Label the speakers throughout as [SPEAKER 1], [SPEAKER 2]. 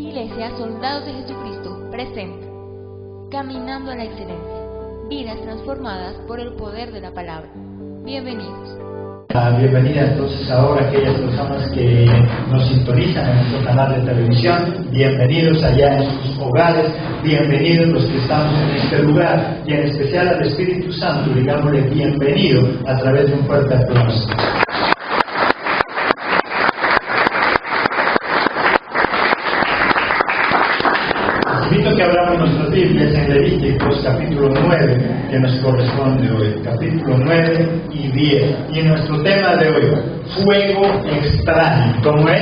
[SPEAKER 1] Iglesia Soldados de Jesucristo presenta Caminando a la Excelencia, vidas transformadas por el poder de la palabra. Bienvenidos.
[SPEAKER 2] Bienvenida entonces ahora a aquellas personas que nos sintonizan en nuestro canal de televisión. Bienvenidos allá en sus hogares, bienvenidos los que estamos en este lugar y en especial al Espíritu Santo, digámosle bienvenido a través de un fuerte aplauso. Invito que abramos nuestras Biblias en Levíticos capítulo 9, que nos corresponde hoy, capítulo 9 y 10. Y nuestro tema de hoy, fuego extraño. ¿Cómo es?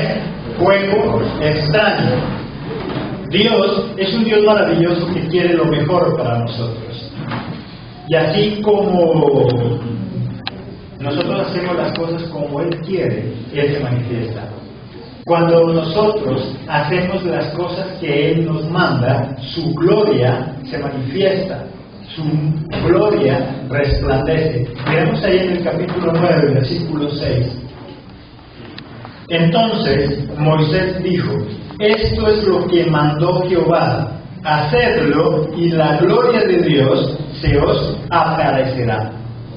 [SPEAKER 2] Fuego extraño. Dios es un Dios maravilloso que quiere lo mejor para nosotros. Y así como nosotros hacemos las cosas como Él quiere, Él se manifiesta. Cuando nosotros hacemos las cosas que Él nos manda, su gloria se manifiesta, su gloria resplandece. Miremos ahí en el capítulo 9, versículo 6. Entonces Moisés dijo: esto es lo que mandó Jehová, hacedlo y la gloria de Dios se os aparecerá.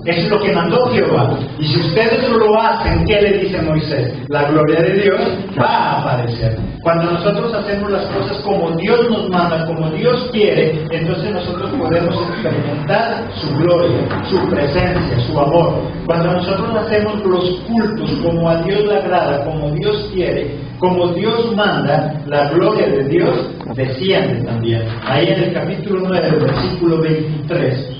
[SPEAKER 2] Eso es lo que mandó Jehová. Y si ustedes lo hacen, ¿qué le dice Moisés? La gloria de Dios va a aparecer. Cuando nosotros hacemos las cosas como Dios nos manda, como Dios quiere, entonces nosotros podemos experimentar su gloria, su presencia, su amor. Cuando nosotros hacemos los cultos como a Dios le agrada, como Dios quiere, como Dios manda, la gloria de Dios desciende también. Ahí en el capítulo 9, versículo 23.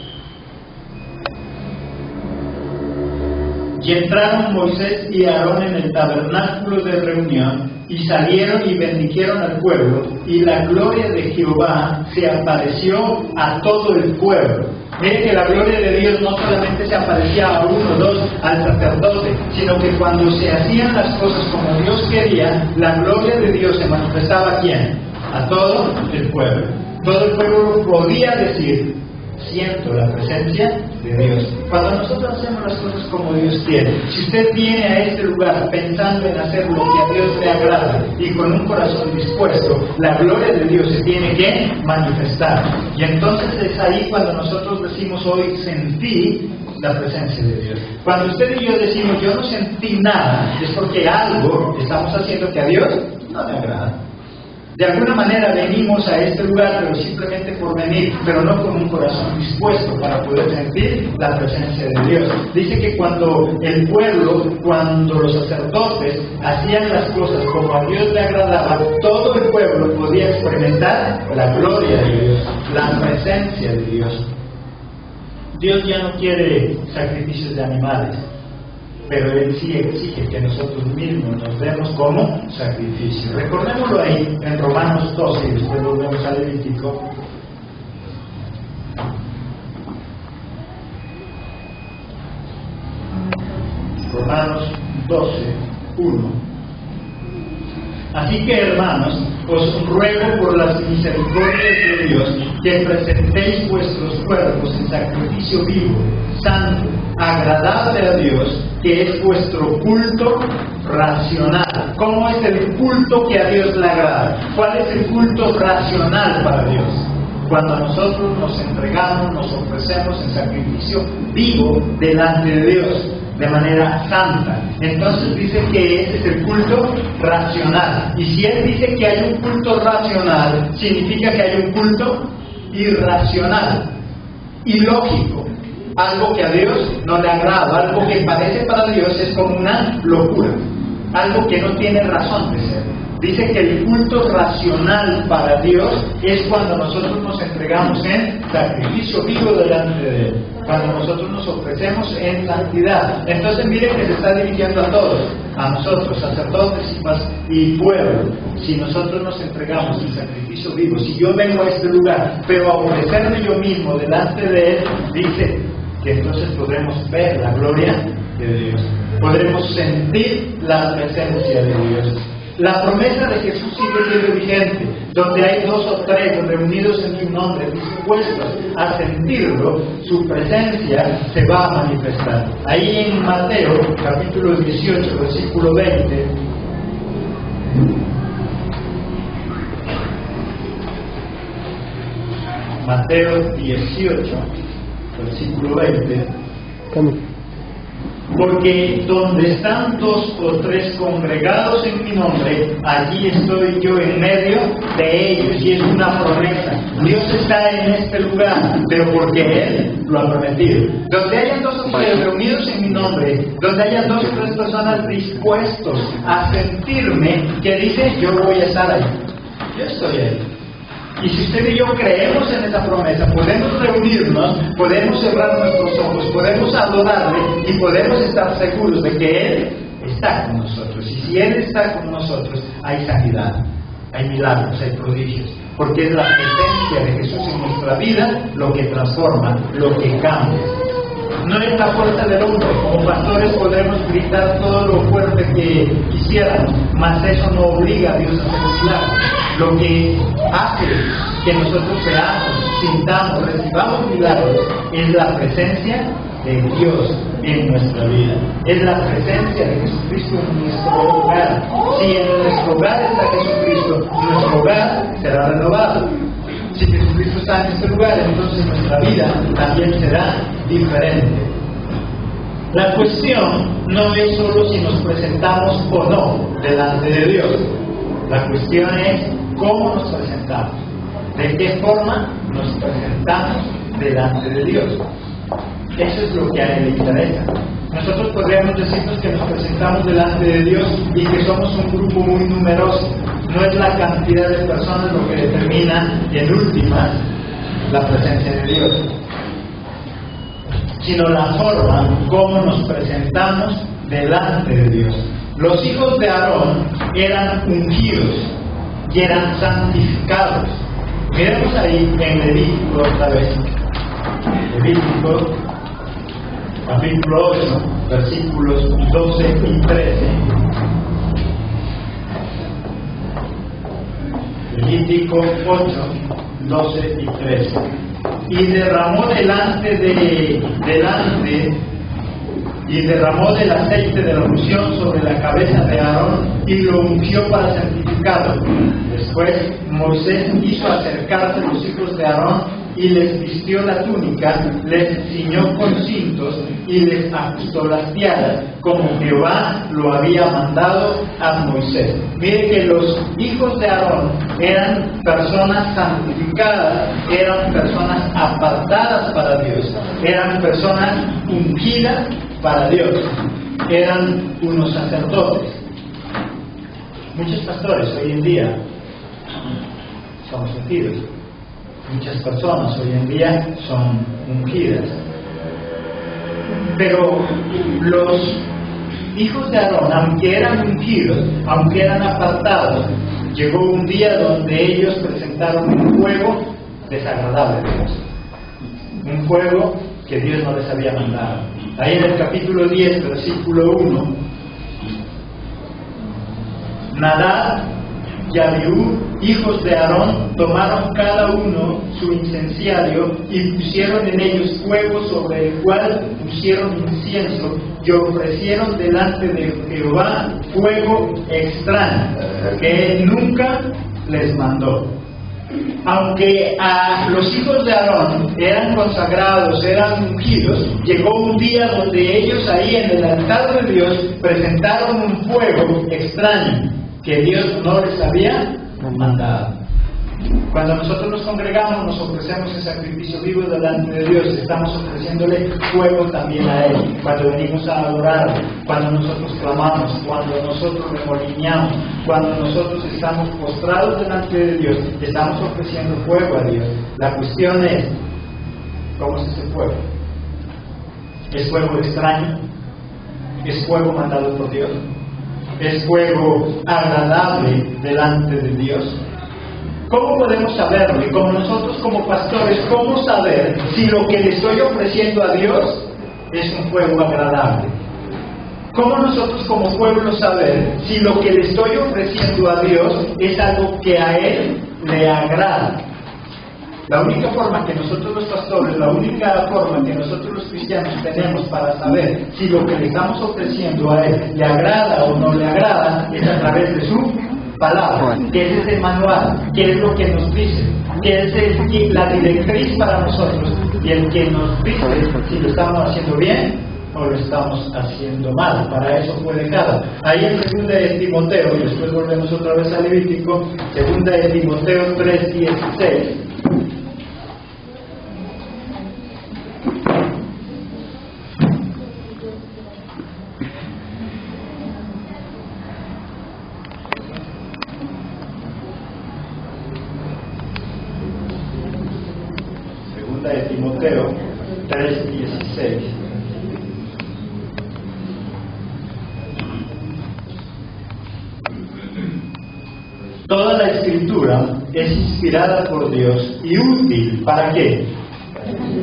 [SPEAKER 2] Y entraron Moisés y Aarón en el tabernáculo de reunión, y salieron y bendijeron al pueblo, y la gloria de Jehová se apareció a todo el pueblo. Miren que la gloria de Dios no solamente se aparecía a uno o dos, al sacerdote, sino que cuando se hacían las cosas como Dios quería, la gloria de Dios se manifestaba ¿a quién? A todo el pueblo. Todo el pueblo podía decir: siento la presencia de Dios. Cuando nosotros hacemos las cosas como Dios quiere, si usted viene a este lugar pensando en hacer lo que a Dios le agrada y con un corazón dispuesto, la gloria de Dios se tiene que manifestar. Y entonces es ahí cuando nosotros decimos hoy: sentí la presencia de Dios. Cuando usted y yo decimos yo no sentí nada, es porque algo estamos haciendo que a Dios no le agrada. De alguna manera venimos a este lugar, pero simplemente por venir, pero no con un corazón dispuesto para poder sentir la presencia de Dios. Dice que cuando el pueblo, cuando los sacerdotes hacían las cosas como a Dios le agradaba, todo el pueblo podía experimentar la gloria de Dios, la presencia de Dios. Dios ya no quiere sacrificios de animales, pero Él sí exige que nosotros mismos nos demos como sacrificio. Recordémoslo ahí en Romanos 12, y después volvemos al Levítico. Romanos 12, 1. Así que, hermanos, os ruego por las misericordias de Dios que presentéis vuestros cuerpos en sacrificio vivo, santo, agradable a Dios, que es vuestro culto racional. ¿Cómo es el culto que a Dios le agrada? ¿Cuál es el culto racional para Dios? Cuando nosotros nos entregamos, nos ofrecemos en sacrificio vivo delante de Dios, de manera santa. Entonces dice que ese es el culto racional. Y si Él dice que hay un culto racional, significa que hay un culto irracional, ilógico. Algo que a Dios no le agrada, algo que parece para Dios es como una locura, algo que no tiene razón de ser. Dice que el culto racional para Dios es cuando nosotros nos entregamos en sacrificio vivo delante de Él, cuando nosotros nos ofrecemos en santidad. Entonces mire que se está dirigiendo a todos, a nosotros, sacerdotes y pueblo. Si nosotros nos entregamos en sacrificio vivo, si yo vengo a este lugar, pero a ofrecerme yo mismo delante de Él, dice que entonces podremos ver la gloria de Dios, podremos sentir la presencia de Dios. La promesa de Jesús sigue siendo vigente. Donde hay dos o tres reunidos en su nombre, dispuestos a sentirlo, su presencia se va a manifestar. Ahí en Mateo, capítulo 18, versículo 20. Mateo 18, versículo 20. Porque donde están 2 o 3 congregados en mi nombre, allí estoy yo en medio de ellos. Y es una promesa. Dios está en este lugar, pero porque Él lo ha prometido. Donde hayan 2 o 3 reunidos en mi nombre, donde hayan 2 o 3 personas dispuestos a sentirme, que dicen, yo voy a estar ahí. Yo estoy ahí. Y si usted y yo creemos en esa promesa, podemos reunirnos, podemos cerrar nuestros ojos, podemos adorarle y podemos estar seguros de que Él está con nosotros. Y si Él está con nosotros, hay sanidad, hay milagros, hay prodigios. Porque es la presencia de Jesús en nuestra vida lo que transforma, lo que cambia. No es la fuerza del hombre. Como pastores podremos gritar todo lo fuerte que quisiéramos, mas eso no obliga a Dios a hacer milagros. Lo que hace que nosotros veamos, sintamos, recibamos milagros es la presencia de Dios en nuestra vida. Es la presencia de Jesucristo en nuestro hogar. Si en nuestro hogar está Jesucristo, nuestro hogar será renovado. Si Jesucristo está en este lugar, entonces nuestra vida también será diferente. La cuestión no es solo si nos presentamos o no delante de Dios. La cuestión es cómo nos presentamos, de qué forma nos presentamos delante de Dios. Eso es lo que a Él le interesa. Nosotros podríamos decirnos que nos presentamos delante de Dios y que somos un grupo muy numeroso. No es la cantidad de personas lo que determina, en últimas, la presencia de Dios, sino la forma como nos presentamos delante de Dios. Los hijos de Aarón eran ungidos y eran santificados. Miremos ahí en Levítico otra vez. Levítico, capítulo 8, versículos 12 y 13. Levítico 8, 12 y 13. Y derramó derramó del aceite de la unción sobre la cabeza de Aarón y lo ungió para santificarlo. Después Moisés quiso acercarse a los hijos de Aarón y les vistió la túnica, les ciñó con cintos y les ajustó las tiaras, como Jehová lo había mandado a Moisés. Mire que los hijos de Aarón eran personas santificadas, eran personas apartadas para Dios, eran personas ungidas para Dios, eran unos sacerdotes. Muchos pastores hoy en día son ungidos. Muchas personas hoy en día son ungidas. Pero los hijos de Aarón, aunque eran ungidos, aunque eran apartados, llegó un día donde ellos presentaron un fuego desagradable a Dios. Un fuego que Dios no les había mandado. Ahí en el capítulo 10, versículo 1, Nadab y Abiú, hijos de Aarón, tomaron cada uno su incenciario y pusieron en ellos fuego, sobre el cual pusieron incienso y ofrecieron delante de Jehová fuego extraño que Él nunca les mandó. Aunque a los hijos de Aarón eran consagrados, eran ungidos, llegó un día donde ellos ahí en el altar de Dios presentaron un fuego extraño que Dios no les había mandado. Cuando nosotros nos congregamos, nos ofrecemos el sacrificio vivo delante de Dios, estamos ofreciéndole fuego también a Él. Cuando venimos a adorar, cuando nosotros clamamos, cuando nosotros remolineamos, cuando nosotros estamos postrados delante de Dios, estamos ofreciendo fuego a Dios. La cuestión es, ¿cómo es ese fuego? ¿Es fuego extraño? ¿Es fuego mandado por Dios? ¿Es fuego agradable delante de Dios? ¿Cómo podemos saberlo? Y como nosotros como pastores, ¿cómo saber si lo que le estoy ofreciendo a Dios es un fuego agradable? ¿Cómo nosotros como pueblo saber si lo que le estoy ofreciendo a Dios es algo que a Él le agrada? La única forma que nosotros los pastores, la única forma que nosotros los cristianos tenemos para saber si lo que le estamos ofreciendo a Él le agrada o no le agrada es a través de su palabra, que es ese manual, que es lo que nos dice, que es la directriz para nosotros y el que nos dice si lo estamos haciendo bien o lo estamos haciendo mal. Para eso fue dejada. Ahí en 2 de Timoteo, y después volvemos otra vez a Levítico, 2 de Timoteo 3:16. De Timoteo 3:16. Toda la escritura es inspirada por Dios y útil, ¿para qué?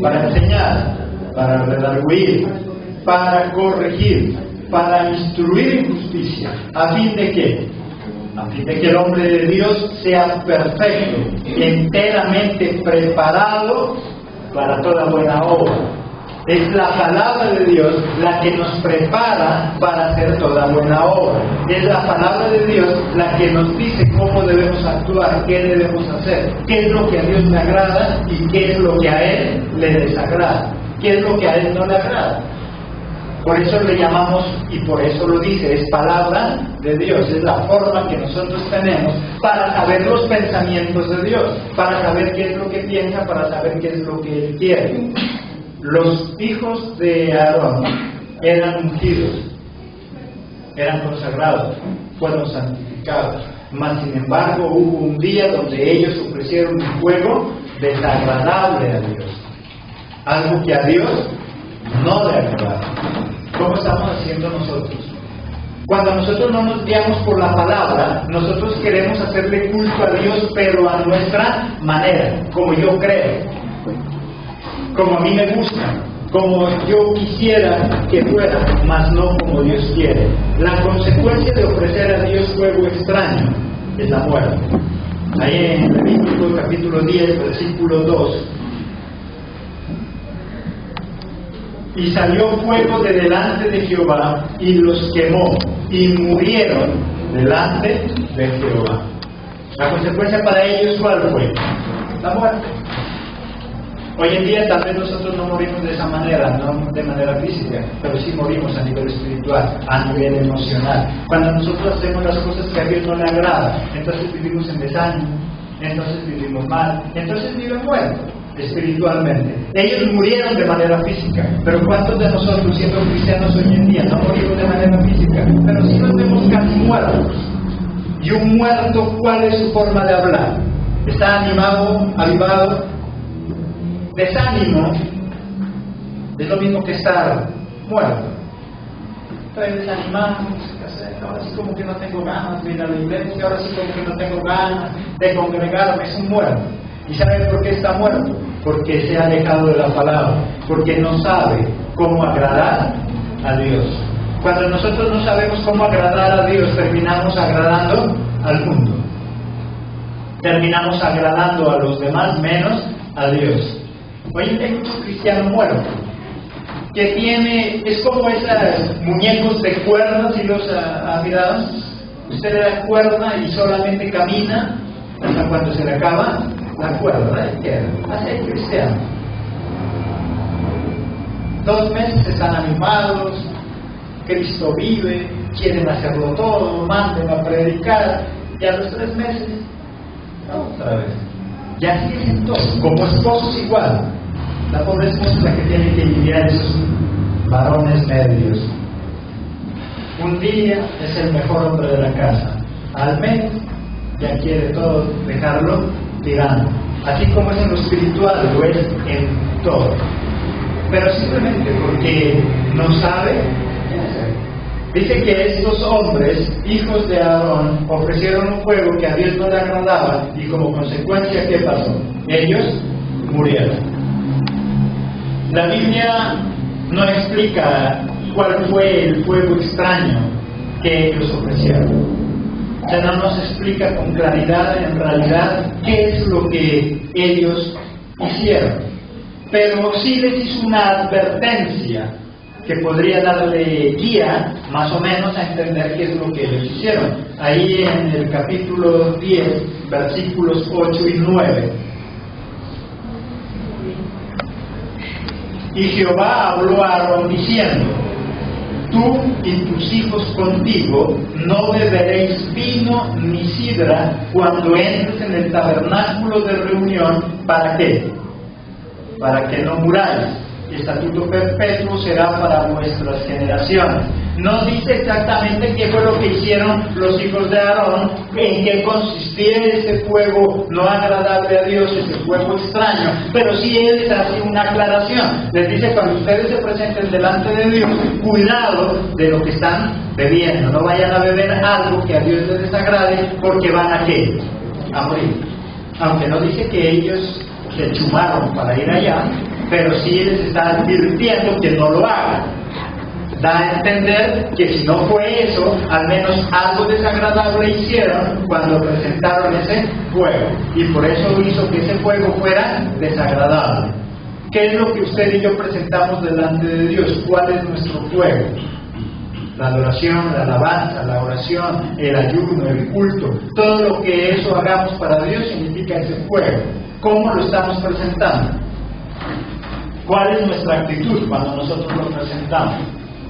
[SPEAKER 2] Para enseñar, para redarguir, para corregir, para instruir en justicia, ¿a fin de qué? A fin de que el hombre de Dios sea perfecto, enteramente preparado para toda buena obra. Es la palabra de Dios la que nos prepara para hacer toda buena obra. Es la palabra de Dios la que nos dice cómo debemos actuar, qué debemos hacer, qué es lo que a Dios le agrada y qué es lo que a Él le desagrada, qué es lo que a Él no le agrada. Por eso le llamamos, y por eso lo dice, es palabra de Dios, es la forma que nosotros tenemos para saber los pensamientos de Dios, para saber qué es lo que piensa, para saber qué es lo que Él quiere. Los hijos de Aarón eran ungidos, eran consagrados, fueron santificados, mas sin embargo hubo un día donde ellos ofrecieron un fuego desagradable a Dios, algo que a Dios no le agrada. ¿Cómo estamos haciendo nosotros? Cuando nosotros no nos guiamos por la palabra, nosotros queremos hacerle culto a Dios, pero a nuestra manera, como yo creo, como a mí me gusta, como yo quisiera que fuera, mas no como Dios quiere. La consecuencia de ofrecer a Dios fuego extraño es la muerte. Ahí en Levítico capítulo 10, versículo 2. Y salió fuego de delante de Jehová y los quemó, y murieron delante de Jehová. La consecuencia para ellos, ¿cuál fue? La muerte. Hoy en día tal vez nosotros no morimos de esa manera, no de manera física, pero sí morimos a nivel espiritual, a nivel emocional. Cuando nosotros hacemos las cosas que a Dios no le agrada, entonces vivimos en desánimo, entonces vivimos mal, entonces viven muertos espiritualmente. Ellos murieron de manera física, pero ¿cuántos de nosotros, siendo cristianos hoy en día, no morimos de manera física? Pero sí nos vemos casi muertos. Y un muerto, ¿cuál es su forma de hablar? ¿Está animado, avivado? Desánimo es lo mismo que estar muerto. Estoy desanimado, ahora sí como que no tengo ganas de ir a la iglesia, ahora sí como que no tengo ganas de congregarme, es un muerto. ¿Y saben por qué está muerto? Porque se ha alejado de la palabra, porque no sabe cómo agradar a Dios. Cuando nosotros no sabemos cómo agradar a Dios, terminamos agradando al mundo. Terminamos agradando a los demás menos a Dios. Hoy hay muchos cristianos muertos, que es como esos muñecos de cuerda, si los ha mirado. Usted le da cuerda y solamente camina hasta cuando se le acaba la cuerda, así hay cristianos. 2 meses están animados, Cristo vive, quieren hacerlo todo, manden a predicar, y a los 3 meses, otra vez. Y así es en todo, como esposos igual. La pobre esposa es la que tiene que lidiar esos varones medios. Un día es el mejor hombre de la casa, al mes ya quiere todo dejarlo tirando. Así como es en lo espiritual, lo es en todo. Pero simplemente porque no sabe. Dice que estos hombres, hijos de Aarón, ofrecieron un fuego que a Dios no le agradaba, y como consecuencia, ¿qué pasó? Ellos murieron. La Biblia no explica cuál fue el fuego extraño que ellos ofrecieron. O sea, no nos explica con claridad, en realidad, qué es lo que ellos hicieron. Pero sí les hizo una advertencia que podría darle guía más o menos a entender qué es lo que ellos hicieron. Ahí en el capítulo 10, versículos 8 y 9. Y Jehová habló a Aarón diciendo: tú y tus hijos contigo no beberéis vino ni sidra cuando entres en el tabernáculo de reunión. ¿Para qué? Para que no muráis. Estatuto perpetuo será para vuestras generaciones. No dice exactamente qué fue lo que hicieron los hijos de Aarón, en qué consistía ese fuego no agradable a Dios, ese fuego extraño, pero sí él les hace una aclaración. Les dice: cuando ustedes se presenten delante de Dios, cuidado de lo que están bebiendo, no vayan a beber algo que a Dios les desagrade, porque van a ¿qué? A morir. Aunque no dice que ellos se chumaron para ir allá, pero sí les está advirtiendo que no lo hagan. Da a entender que si no fue eso, al menos algo desagradable hicieron cuando presentaron ese fuego, y por eso hizo que ese fuego fuera desagradable. ¿Qué es lo que usted y yo presentamos delante de Dios? ¿Cuál es nuestro fuego? La adoración, la alabanza, la oración, el ayuno, el culto, todo lo que eso hagamos para Dios significa ese fuego. ¿Cómo lo estamos presentando? ¿Cuál es nuestra actitud cuando nosotros lo presentamos?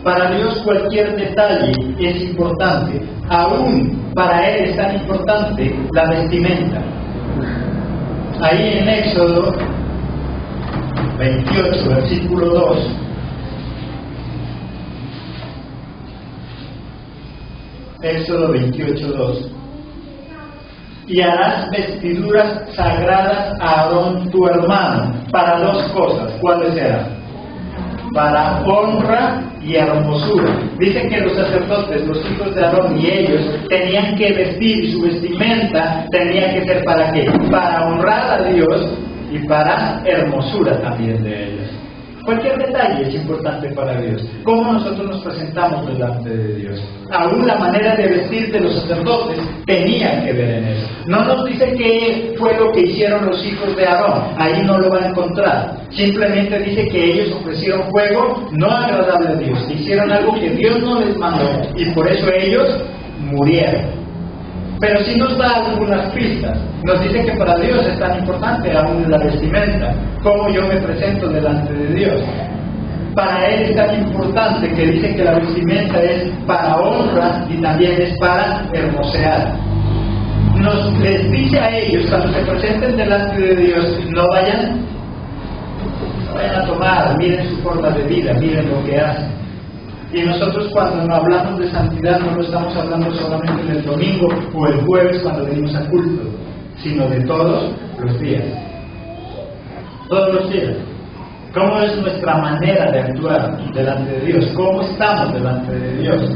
[SPEAKER 2] Para Dios cualquier detalle es importante. Aún para Él es tan importante la vestimenta. Ahí en Éxodo 28, versículo 2. Éxodo 28, 2. Y harás vestiduras sagradas a Aarón tu hermano, para dos cosas. ¿Cuáles eran? Para honra y hermosura. Dicen que los sacerdotes, los hijos de Aarón y ellos, tenían que vestir, y su vestimenta tenía que ser ¿para qué? Para honrar a Dios y para hermosura también de ellos. Cualquier detalle es importante para Dios. ¿Cómo nosotros nos presentamos delante de Dios? Aún la manera de vestir de los sacerdotes tenía que ver en eso. No nos dice qué fue lo que hicieron los hijos de Aarón. Ahí no lo va a encontrar. Simplemente dice que ellos ofrecieron fuego no agradable a Dios. Hicieron algo que Dios no les mandó, y por eso ellos murieron. Pero sí nos da algunas pistas. Nos dice que para Dios es tan importante aún la vestimenta, cómo yo me presento delante de Dios. Para Él es tan importante que dice que la vestimenta es para honra y también es para hermosear. Les dice a ellos, cuando se presenten delante de Dios, no vayan a tomar, miren su forma de vida, miren lo que hacen. Y nosotros cuando no hablamos de santidad no lo estamos hablando solamente del domingo o el jueves cuando venimos a culto, sino de todos los días. Todos los días. ¿Cómo es nuestra manera de actuar delante de Dios? ¿Cómo estamos delante de Dios?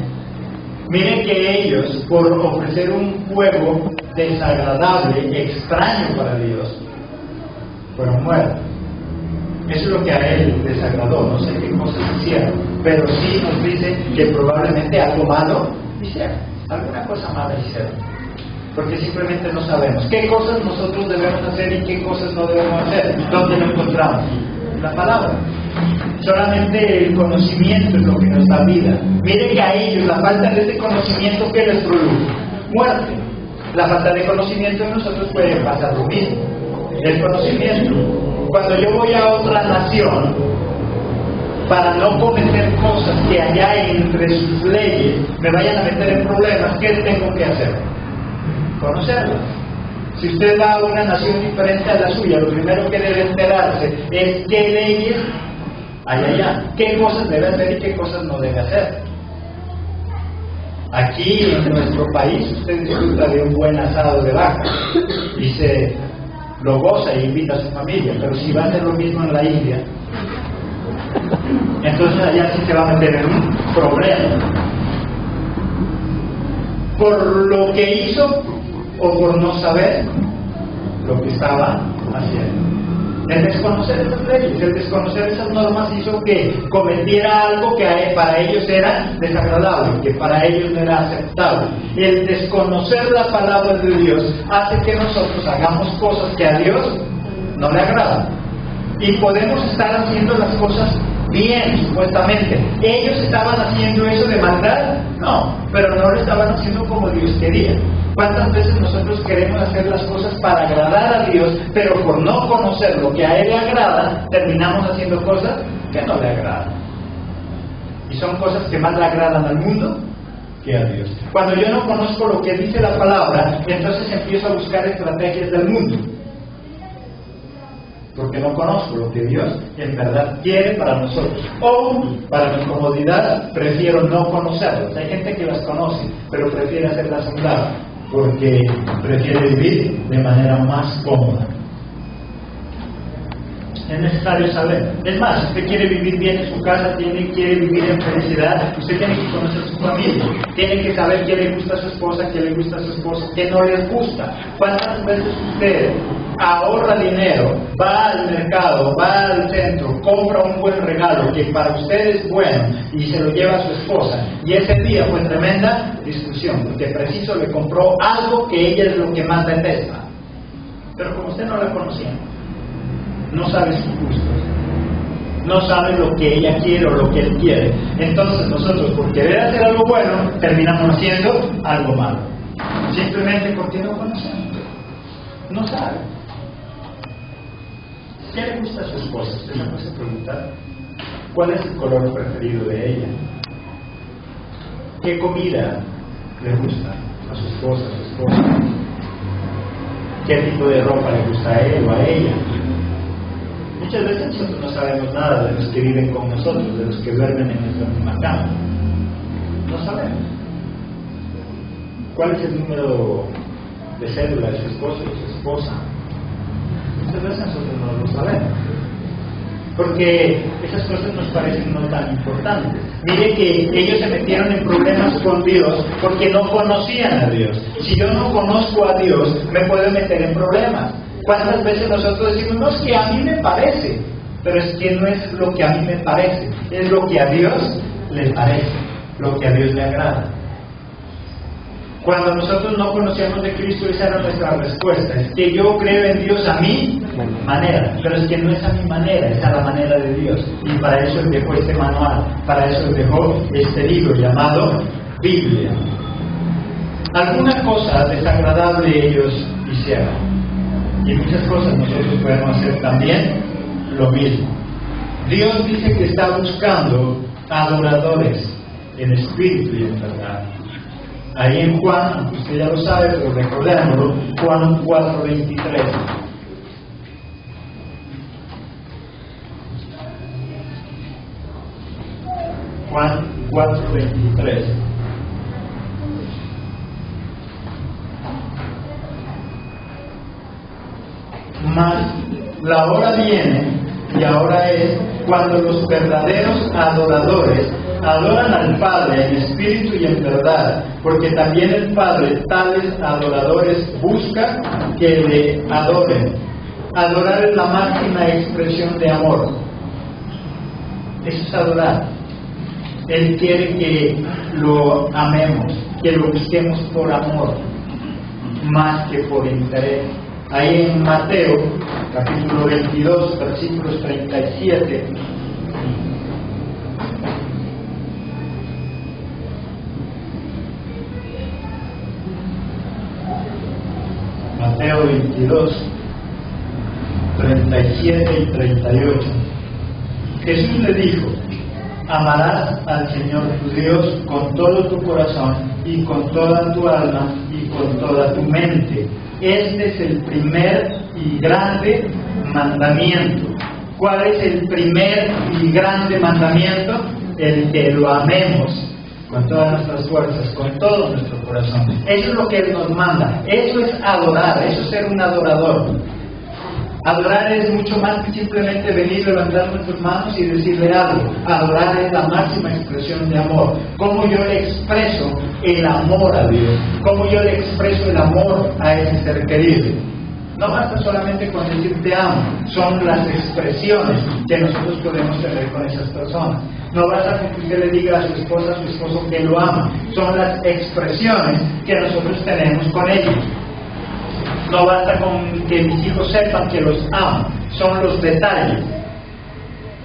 [SPEAKER 2] Miren que ellos, por ofrecer un fuego desagradable, extraño para Dios, fueron muertos. Eso es lo que a él les agradó, no sé qué cosas hicieron, pero sí nos dice que probablemente algo malo hicieron, alguna cosa mala hicieron, porque simplemente no sabemos qué cosas nosotros debemos hacer y qué cosas no debemos hacer. ¿Dónde lo encontramos? La palabra. Solamente el conocimiento es lo que nos da vida. Miren que a ellos la falta de ese conocimiento, ¿qué les produjo? Muerte. La falta de conocimiento en nosotros puede pasar lo mismo. El conocimiento. Cuando yo voy a otra nación, para no cometer cosas que allá entre sus leyes me vayan a meter en problemas, ¿qué tengo que hacer? Conocerlas. Si usted va a una nación diferente a la suya, lo primero que debe enterarse es qué leyes hay allá, qué cosas debe hacer y qué cosas no debe hacer. Aquí en nuestro país usted disfruta de un buen asado de vaca y se lo goza y invita a su familia, pero si va a hacer lo mismo en la India, entonces allá sí se va a meter en un problema. Por lo que hizo o por no saber lo que estaba haciendo. El desconocer esas leyes, el desconocer esas normas hizo que cometiera algo que para ellos era desagradable, que para ellos no era aceptable. El desconocer la palabra de Dios hace que nosotros hagamos cosas que a Dios no le agradan. Y podemos estar haciendo las cosas bien, supuestamente. ¿Ellos estaban haciendo eso de maldad? No, pero no lo estaban haciendo como Dios quería. ¿Cuántas veces nosotros queremos hacer las cosas para agradar a Dios, pero por no conocer lo que a Él le agrada, terminamos haciendo cosas que no le agradan? Y son cosas que más le agradan al mundo que a Dios. Cuando yo no conozco lo que dice la palabra, entonces empiezo a buscar estrategias del mundo. Porque no conozco lo que Dios en verdad quiere para nosotros. O, para mi comodidad, prefiero no conocerlas. Hay gente que las conoce, pero prefiere hacerlas a un lado, porque prefiere vivir de manera más cómoda. Es necesario saber. Es más, si usted quiere vivir bien en su casa, quiere vivir en felicidad, usted tiene que conocer su familia. Tiene que saber qué le gusta a su esposa, qué le gusta a su esposo, qué no les gusta. ¿Cuántas veces usted ahorra dinero, va al mercado, va al centro, compra un buen regalo que para usted es bueno y se lo lleva a su esposa? Y ese día fue tremenda discusión, porque preciso le compró algo que ella es lo que más detesta. Pero como usted no la conocía, no sabe sus gustos, no sabe lo que ella quiere o lo que él quiere, entonces nosotros por querer hacer algo bueno terminamos haciendo algo malo, simplemente porque no conocemos, no sabe. ¿Qué le gusta a su esposa? Usted se puede preguntar. ¿Cuál es el color preferido de ella? ¿Qué comida le gusta a su esposa, a su esposo? ¿Qué tipo de ropa le gusta a él o a ella? Muchas veces nosotros no sabemos nada de los que viven con nosotros, de los que duermen en nuestra misma cama. No sabemos. ¿Cuál es el número de cédula de su esposo o de su esposa? Muchas veces nosotros no lo sabemos, porque esas cosas nos parecen no tan importantes. Mire que ellos se metieron en problemas con Dios porque no conocían a Dios. Si yo no conozco a Dios, me puedo meter en problemas. ¿Cuántas veces nosotros decimos, no, es que a mí me parece? Pero es que no es lo que a mí me parece, es lo que a Dios le parece, lo que a Dios le agrada. Cuando nosotros no conocíamos de Cristo, esa era nuestra respuesta: es que yo creo en Dios a mi manera, pero es que no es a mi manera, es a la manera de Dios. Y para eso Él dejó este manual, para eso Él dejó este libro llamado Biblia. Alguna cosa desagradable ellos hicieron, y muchas cosas nosotros podemos hacer también lo mismo. Dios dice que está buscando adoradores en espíritu y en verdad. Ahí en Juan, aunque usted ya lo sabe, pero recordémoslo, Juan 4:23. Juan 4:23. Mas la hora viene, y ahora es, cuando los verdaderos adoradores adoran al Padre en espíritu y en verdad, porque también el Padre tales adoradores busca que le adoren. Adorar es la máxima expresión de amor. Eso es adorar. Él quiere que lo amemos, que lo busquemos por amor, más que por interés. Ahí en Mateo, capítulo 22, versículos 37. Mateo 22, 37 y 38. Jesús le dijo: amarás al Señor tu Dios con todo tu corazón y con toda tu alma y con toda tu mente. Este es el primer y grande mandamiento. ¿Cuál es el primer y grande mandamiento? El que lo amemos con todas nuestras fuerzas, con todo nuestro corazón. Eso es lo que Él nos manda. Eso es adorar, eso es ser un adorador. Adorar es mucho más que simplemente venir, levantar nuestras manos y decirle algo. Adorar es la máxima expresión de amor. ¿Cómo yo le expreso el amor a Dios? ¿Cómo yo le expreso el amor a ese ser querido? No basta solamente con decir te amo, son las expresiones que nosotros podemos tener con esas personas. No basta con que usted le diga a su esposa, a su esposo que lo ama, son las expresiones que nosotros tenemos con ellos. No basta con que mis hijos sepan que los amo, son los detalles.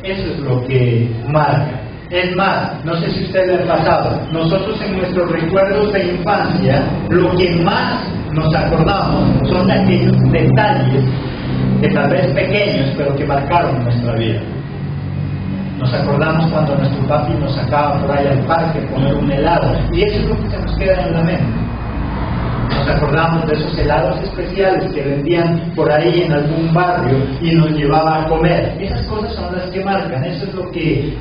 [SPEAKER 2] Eso es lo que marca. Es más, no sé si ustedes le han pasado, nosotros en nuestros recuerdos de infancia, lo que más nos acordamos son de aquellos detalles, que tal vez pequeños, pero que marcaron nuestra vida. Nos acordamos cuando nuestro papi nos sacaba por ahí al parque a comer un helado, y eso es lo que se nos queda en la mente. Nos acordamos de esos helados especiales que vendían por ahí en algún barrio y nos llevaba a comer. Esas cosas son las que marcan, eso es lo que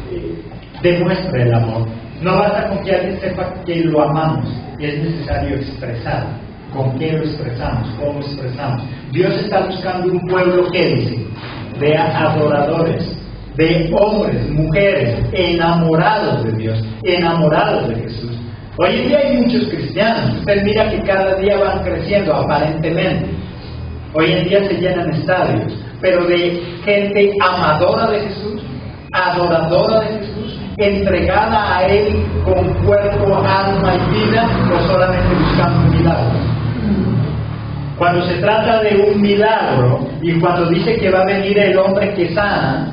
[SPEAKER 2] demuestra el amor. No basta con que alguien sepa que lo amamos, y es necesario expresar. ¿Con qué lo expresamos? ¿Cómo expresamos? Dios está buscando un pueblo que dice, de adoradores, de hombres, mujeres, enamorados de Dios, enamorados de Jesús. Hoy en día hay muchos cristianos, usted mira que cada día van creciendo aparentemente. Hoy en día se llenan estadios, pero de gente amadora de Jesús, adoradora de Jesús, entregada a Él con cuerpo, alma y vida, o solamente buscando un milagro. Cuando se trata de un milagro y cuando dice que va a venir el hombre que sana,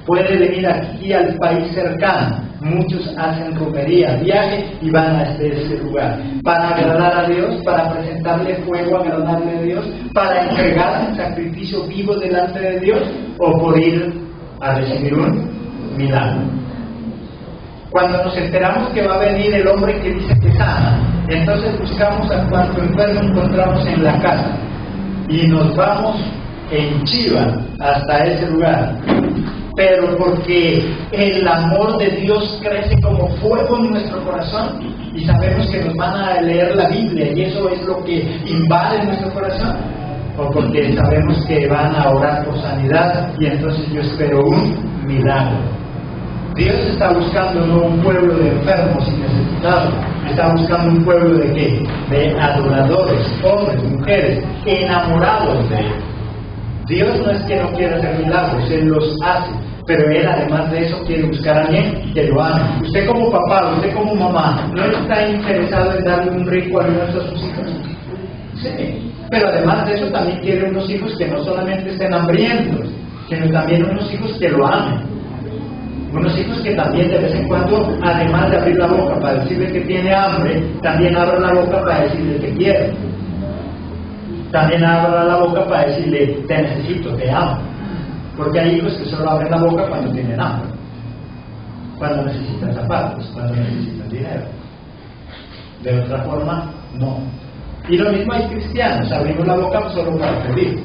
[SPEAKER 2] puede venir aquí al país cercano. Muchos hacen romería, viaje y van a ese lugar para agradar a Dios, para presentarle fuego agradable a Dios, para entregar un sacrificio vivo delante de Dios, o por ir a recibir un milagro. Cuando nos enteramos que va a venir el hombre que dice que sana, entonces buscamos a cuanto enfermo encontramos en la casa y nos vamos en chiva hasta ese lugar. Pero porque el amor de Dios crece como fuego en nuestro corazón y sabemos que nos van a leer la Biblia y eso es lo que invade nuestro corazón, o porque sabemos que van a orar por sanidad y entonces yo espero un milagro. Dios está buscando no un pueblo de enfermos y necesitados, está buscando un pueblo de ¿qué? De adoradores, hombres, mujeres, enamorados de Él. Dios no es que no quiera hacer milagros, Él los hace, pero Él además de eso quiere buscar a alguien que lo ame. Usted como papá, usted como mamá, ¿no está interesado en darle un rico almuerzo a sus hijos? Sí, pero además de eso también quiere unos hijos que no solamente estén hambrientos, sino también unos hijos que lo amen. Unos hijos que también de vez en cuando, además de abrir la boca para decirle que tiene hambre, también abra la boca para decirle que quiere. También abra la boca para decirle, te necesito, te amo. Porque hay hijos que solo abren la boca cuando tienen hambre, cuando necesitan zapatos, cuando necesitan dinero. De otra forma, no. Y lo mismo hay cristianos, abrimos la boca solo para pedir.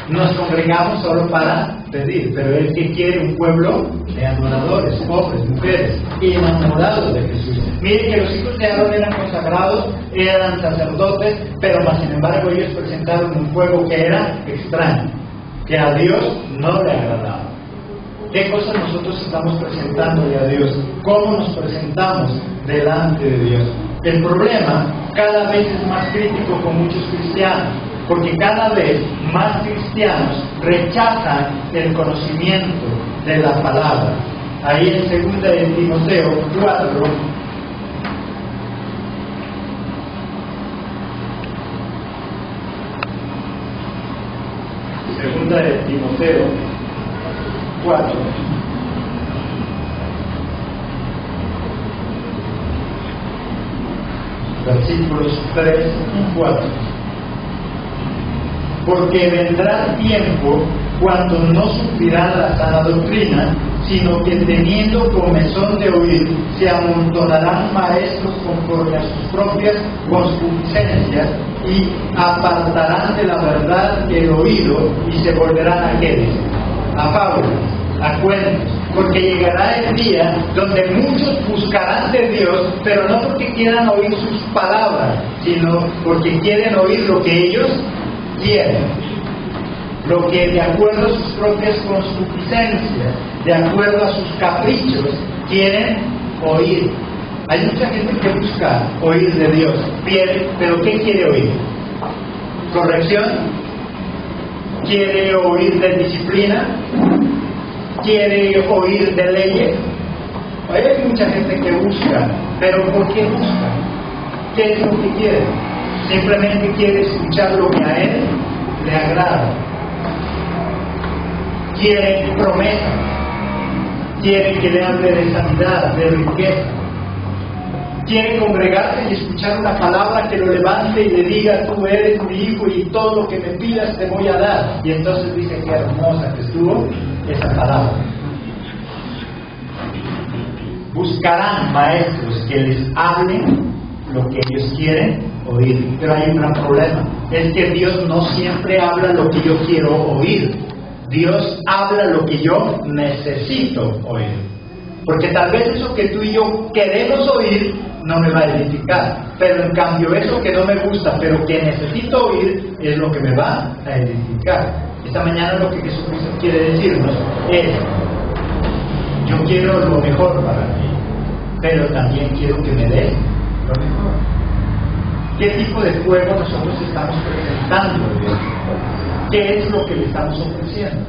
[SPEAKER 2] Nos congregamos solo para pedir, pero Él que quiere un pueblo de adoradores, hombres, mujeres, enamorados de Jesús. Miren que los hijos de Aarón eran consagrados, eran sacerdotes, pero más sin embargo ellos presentaron un fuego que era extraño, que a Dios no le agradaba. ¿Qué cosas nosotros estamos presentándole a Dios? ¿Cómo nos presentamos delante de Dios? El problema cada vez es más crítico con muchos cristianos, porque cada vez más cristianos rechazan el conocimiento de la palabra. Ahí en 2 de Timoteo 4, Segunda de Timoteo 4, versículos 3 y 4. Porque vendrá tiempo cuando no sufrirán la sana doctrina, sino que teniendo comezón de oír, se amontonarán maestros conforme a sus propias concupiscencias y apartarán de la verdad el oído y se volverán a ¿qué dice? A fábulas, a cuentos, porque llegará el día donde muchos buscarán de Dios, pero no porque quieran oír sus palabras, sino porque quieren oír lo que ellos quieren, lo que de acuerdo a sus propias concupiscencias, de acuerdo a sus caprichos, quieren oír. Hay mucha gente que busca oír de Dios, pero ¿qué quiere oír? ¿Corrección? ¿Quiere oír de disciplina? ¿Quiere oír de leyes? Hay mucha gente que busca, pero ¿por qué busca? ¿Qué es lo que quiere? Simplemente quiere escuchar lo que a él le agrada. Quiere promesas, quiere que le hable de sanidad, de riqueza. Quiere congregarse y escuchar una palabra que lo levante y le diga: tú eres mi hijo y todo lo que me pidas te voy a dar. Y entonces dice: qué hermosa que estuvo esa palabra. Buscarán maestros que les hablen lo que ellos quieren oír. Pero hay un gran problema: es que Dios no siempre habla lo que yo quiero oír. Dios habla lo que yo necesito oír. Porque tal vez eso que tú y yo queremos oír no me va a edificar, pero en cambio eso que no me gusta pero que necesito oír es lo que me va a edificar. Esta mañana lo que Jesucristo quiere decirnos es: yo quiero lo mejor para ti, pero también quiero que me des lo mejor. ¿Qué tipo de fuego nosotros estamos presentando a Dios? ¿Qué es lo que le estamos ofreciendo?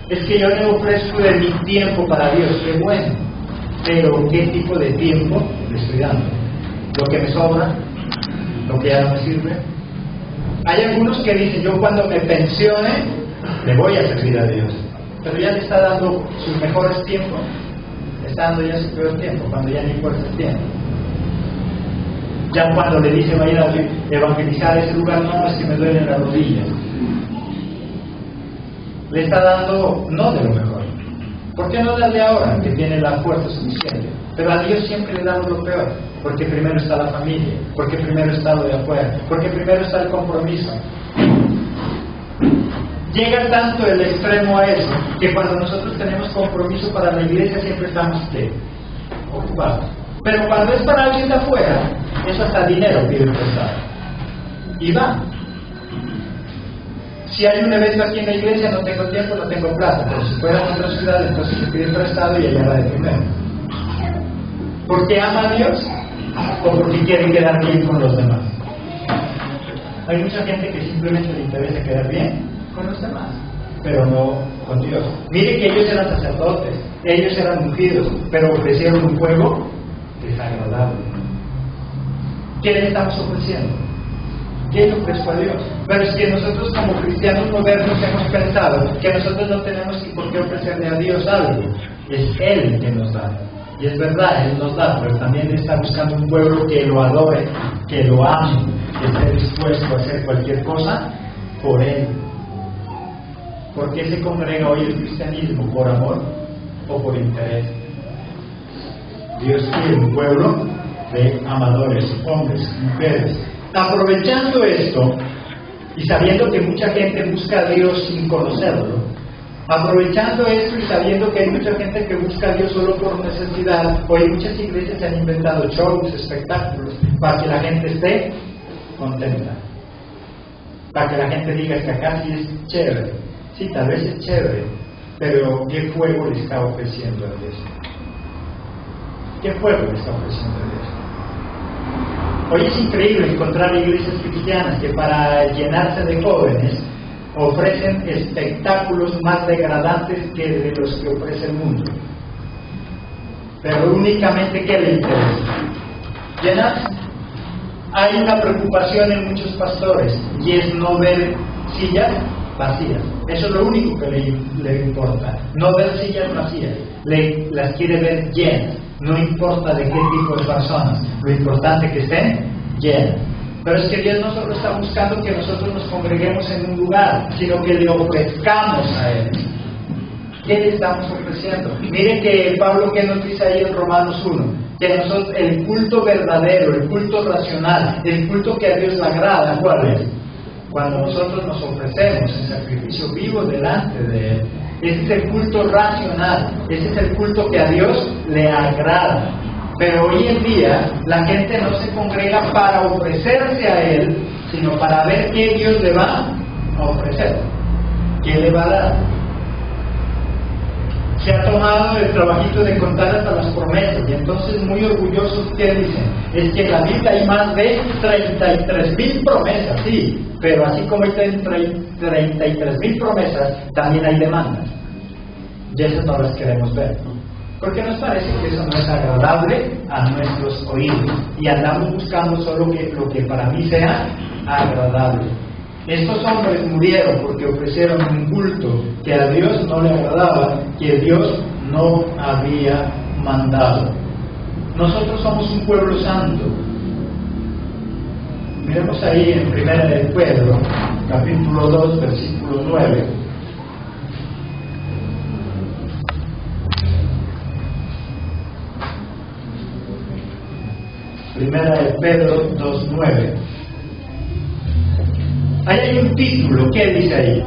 [SPEAKER 2] Es que yo le ofrezco de mi tiempo para Dios, qué bueno, pero ¿qué tipo de tiempo le estoy dando? ¿Lo que me sobra? ¿Lo que ya no me sirve? Hay algunos que dicen: yo cuando me pensione le voy a servir a Dios, pero ya le está dando sus mejores tiempos, le está dando ya su peor tiempo, cuando ya ni fuerza tiene. Ya cuando le dice: va a ir a evangelizar a ese lugar, no, es que me duelen las rodillas. Le está dando no de lo mejor. ¿Por qué no darle ahora, que tiene la fuerza suficiente? Pero a Dios siempre le damos lo peor, porque primero está la familia, porque primero está lo de afuera, porque primero está el compromiso. Llega tanto el extremo a eso, que cuando nosotros tenemos compromiso para la iglesia siempre estamos ocupados. Pero cuando es para alguien de afuera, eso hasta dinero pide prestado. Y va. Si hay un evento aquí en la iglesia, no tengo tiempo, no tengo plata, pero si fuera en otra ciudad, entonces se pide prestado y allá va de primero. ¿Por qué ama a Dios? ¿O porque quiere quedar bien con los demás? Hay mucha gente que simplemente le interesa quedar bien con los demás, pero no con Dios. Mire que ellos eran sacerdotes, ellos eran ungidos, pero ofrecieron un fuego desagradable. ¿Qué le estamos ofreciendo? ¿Qué le ofrezco a Dios? Pero es que nosotros como cristianos modernos hemos pensado que nosotros no tenemos ni por qué ofrecerle a Dios algo. Es Él que nos da. Y es verdad, Él nos da, pero también está buscando un pueblo que lo adore, que lo ame, que esté dispuesto a hacer cualquier cosa por Él. ¿Por qué se congrega hoy el cristianismo? ¿Por amor o por interés? Dios quiere un pueblo de amadores, hombres, mujeres. Aprovechando esto y sabiendo que mucha gente busca a Dios sin conocerlo, aprovechando esto y sabiendo que hay mucha gente que busca a Dios solo por necesidad, hoy muchas iglesias han inventado shows, espectáculos, para que la gente esté contenta, para que la gente diga que acá sí es chévere. Sí, tal vez es chévere, pero ¿qué fuego le está ofreciendo a Dios? ¿Qué fuego le está ofreciendo a Dios? Hoy es increíble encontrar iglesias cristianas que para llenarse de jóvenes ofrecen espectáculos más degradantes que de los que ofrece el mundo. Pero únicamente, ¿qué le interesa? Llenarse. Hay una preocupación en muchos pastores y es no ver sillas vacías. Eso es lo único que le importa. No ver sillas vacías. Las quiere ver llenas. No importa de qué tipo de personas, lo importante es que estén llenas. Pero es que Dios no solo está buscando que nosotros nos congreguemos en un lugar, sino que le ofrezcamos a Él. ¿Qué le estamos ofreciendo? Miren que Pablo, que nos dice ahí en Romanos 1, que nosotros, el culto verdadero, el culto racional, el culto que a Dios le agrada, ¿cuál es? Cuando nosotros nos ofrecemos en sacrificio vivo delante de Él. Ese es el culto racional, ese es el culto que a Dios le agrada. Pero hoy en día la gente no se congrega para ofrecerse a Él, sino para ver qué Dios le va a ofrecer, qué le va a dar. Se ha tomado el trabajito de contar hasta las promesas y entonces muy orgullosos que dicen, es que en la Biblia hay más de 33,000 promesas, sí, pero así como hay 33,000 promesas, también hay demandas. Y esas no las queremos ver. Porque nos parece que eso no es agradable a nuestros oídos. Y andamos buscando solo lo que para mí sea agradable. Estos hombres murieron porque ofrecieron un culto que a Dios no le agradaba, que Dios no había mandado. Nosotros somos un pueblo santo. Miremos ahí en 1 de Pedro, capítulo 2, versículo 9. Primera de Pedro 2:9. Ahí hay un título. ¿Qué dice ahí?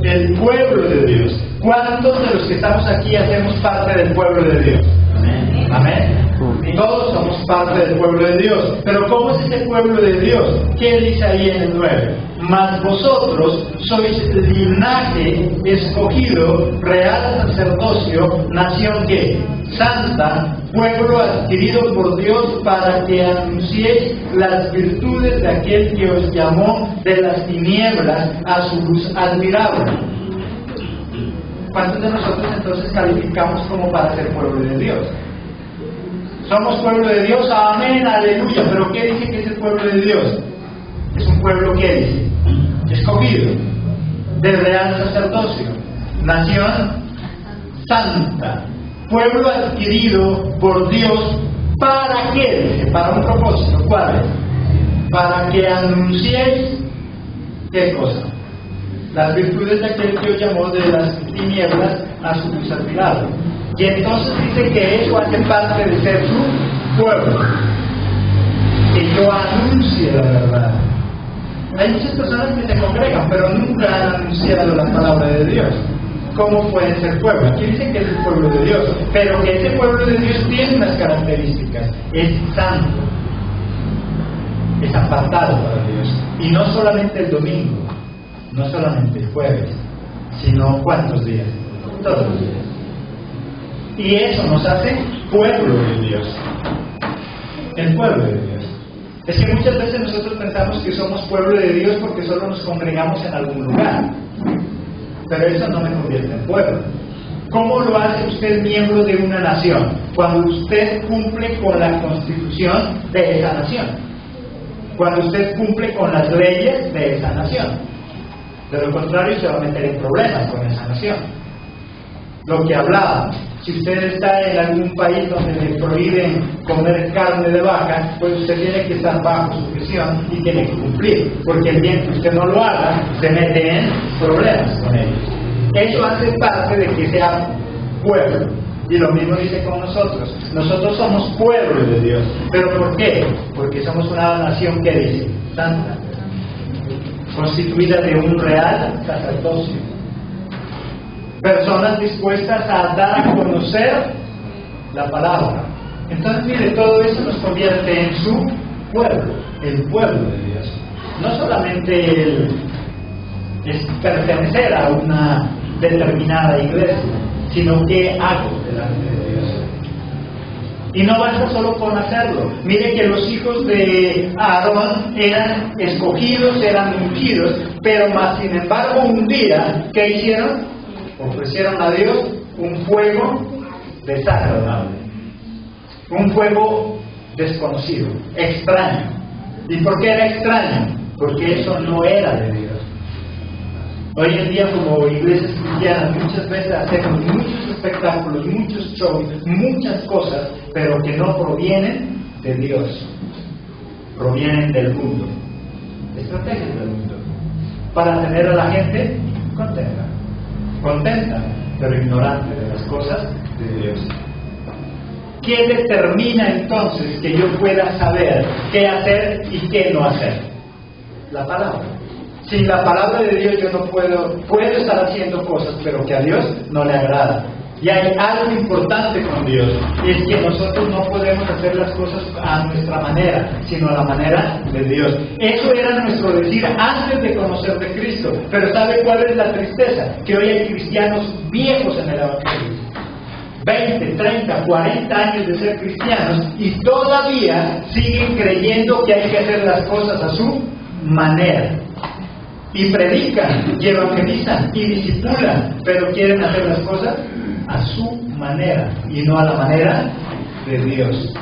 [SPEAKER 2] El pueblo de Dios. ¿Cuántos de los que estamos aquí hacemos parte del pueblo de Dios? Amén. Amén. Todos somos parte del pueblo de Dios. Pero ¿cómo es ese pueblo de Dios? ¿Qué dice ahí en el 9? Mas vosotros sois linaje escogido, real sacerdocio, nación que santa, pueblo adquirido por Dios, para que anunciéis las virtudes de aquel que os llamó de las tinieblas a su luz admirable. ¿Cuántos de nosotros entonces calificamos como para ser pueblo de Dios? Somos pueblo de Dios, amén, aleluya. Pero ¿qué dice que es el pueblo de Dios? Es un pueblo, ¿qué dice? Escogido, del real sacerdocio, nación santa, pueblo adquirido por Dios. ¿Para qué? Dice, para un propósito. ¿Cuál es? Para que anunciéis, ¿qué cosa? Las virtudes de aquel que os llamó de las tinieblas a su luz admirable. Y entonces dice que eso hace parte de ser su pueblo, que yo anuncie la verdad. Hay muchas personas que se congregan, pero nunca han anunciado la palabra de Dios. ¿Cómo pueden ser pueblo? Aquí dicen que es el pueblo de Dios, pero que ese pueblo de Dios tiene unas características. Es santo, es apartado para Dios. Y no solamente el domingo, no solamente el jueves, sino ¿cuántos días? Todos los días. Y eso nos hace pueblo de Dios. El pueblo de Dios. Es que muchas veces nosotros pensamos que somos pueblo de Dios porque solo nos congregamos en algún lugar. Pero eso no me convierte en pueblo. ¿Cómo lo hace usted miembro de una nación? Cuando usted cumple con la constitución de esa nación. Cuando usted cumple con las leyes de esa nación. De lo contrario, se va a meter en problemas con esa nación. Lo que hablaba, si usted está en algún país donde le prohíben comer carne de vaca, pues usted tiene que estar bajo su presión y tiene que cumplir, porque el día que usted no lo haga, se mete en problemas con ellos. Eso hace parte de que sea pueblo. Y lo mismo dice con nosotros. Nosotros somos pueblo de Dios. ¿Pero por qué? Porque somos una nación que dice, santa, constituida de un real sacerdocio. Personas dispuestas a dar a conocer la palabra. Entonces, mire, todo eso nos convierte en su pueblo, el pueblo de Dios. No solamente es pertenecer a una determinada iglesia, sino que hago delante de Dios. Y no basta solo con hacerlo. Mire que los hijos de Aarón eran escogidos, eran ungidos, pero más sin embargo un día, ¿qué hicieron? Ofrecieron a Dios un fuego desagradable, un fuego desconocido, extraño. ¿Y por qué era extraño? Porque eso no era de Dios. Hoy en día, como iglesias cristianas, muchas veces hacemos muchos espectáculos, muchos shows, muchas cosas, pero que no provienen de Dios, provienen del mundo, estrategias del mundo, para tener a la gente contenta, pero ignorante de las cosas de Dios. ¿Qué determina entonces que yo pueda saber qué hacer y qué no hacer? La palabra. Sin la palabra de Dios yo no puedo estar haciendo cosas, pero que a Dios no le agrada. Y hay algo importante con Dios, y es que nosotros no podemos hacer las cosas a nuestra manera, sino a la manera de Dios. Eso era nuestro decir antes de conocer de Cristo. Pero ¿sabe cuál es la tristeza? Que hoy hay cristianos viejos en el Evangelio. 20, 30, 40 años de ser cristianos y todavía siguen creyendo que hay que hacer las cosas a su manera. Y predican, y evangelizan, y discipulan, pero quieren hacer las cosas a su manera y no a la manera de Dios.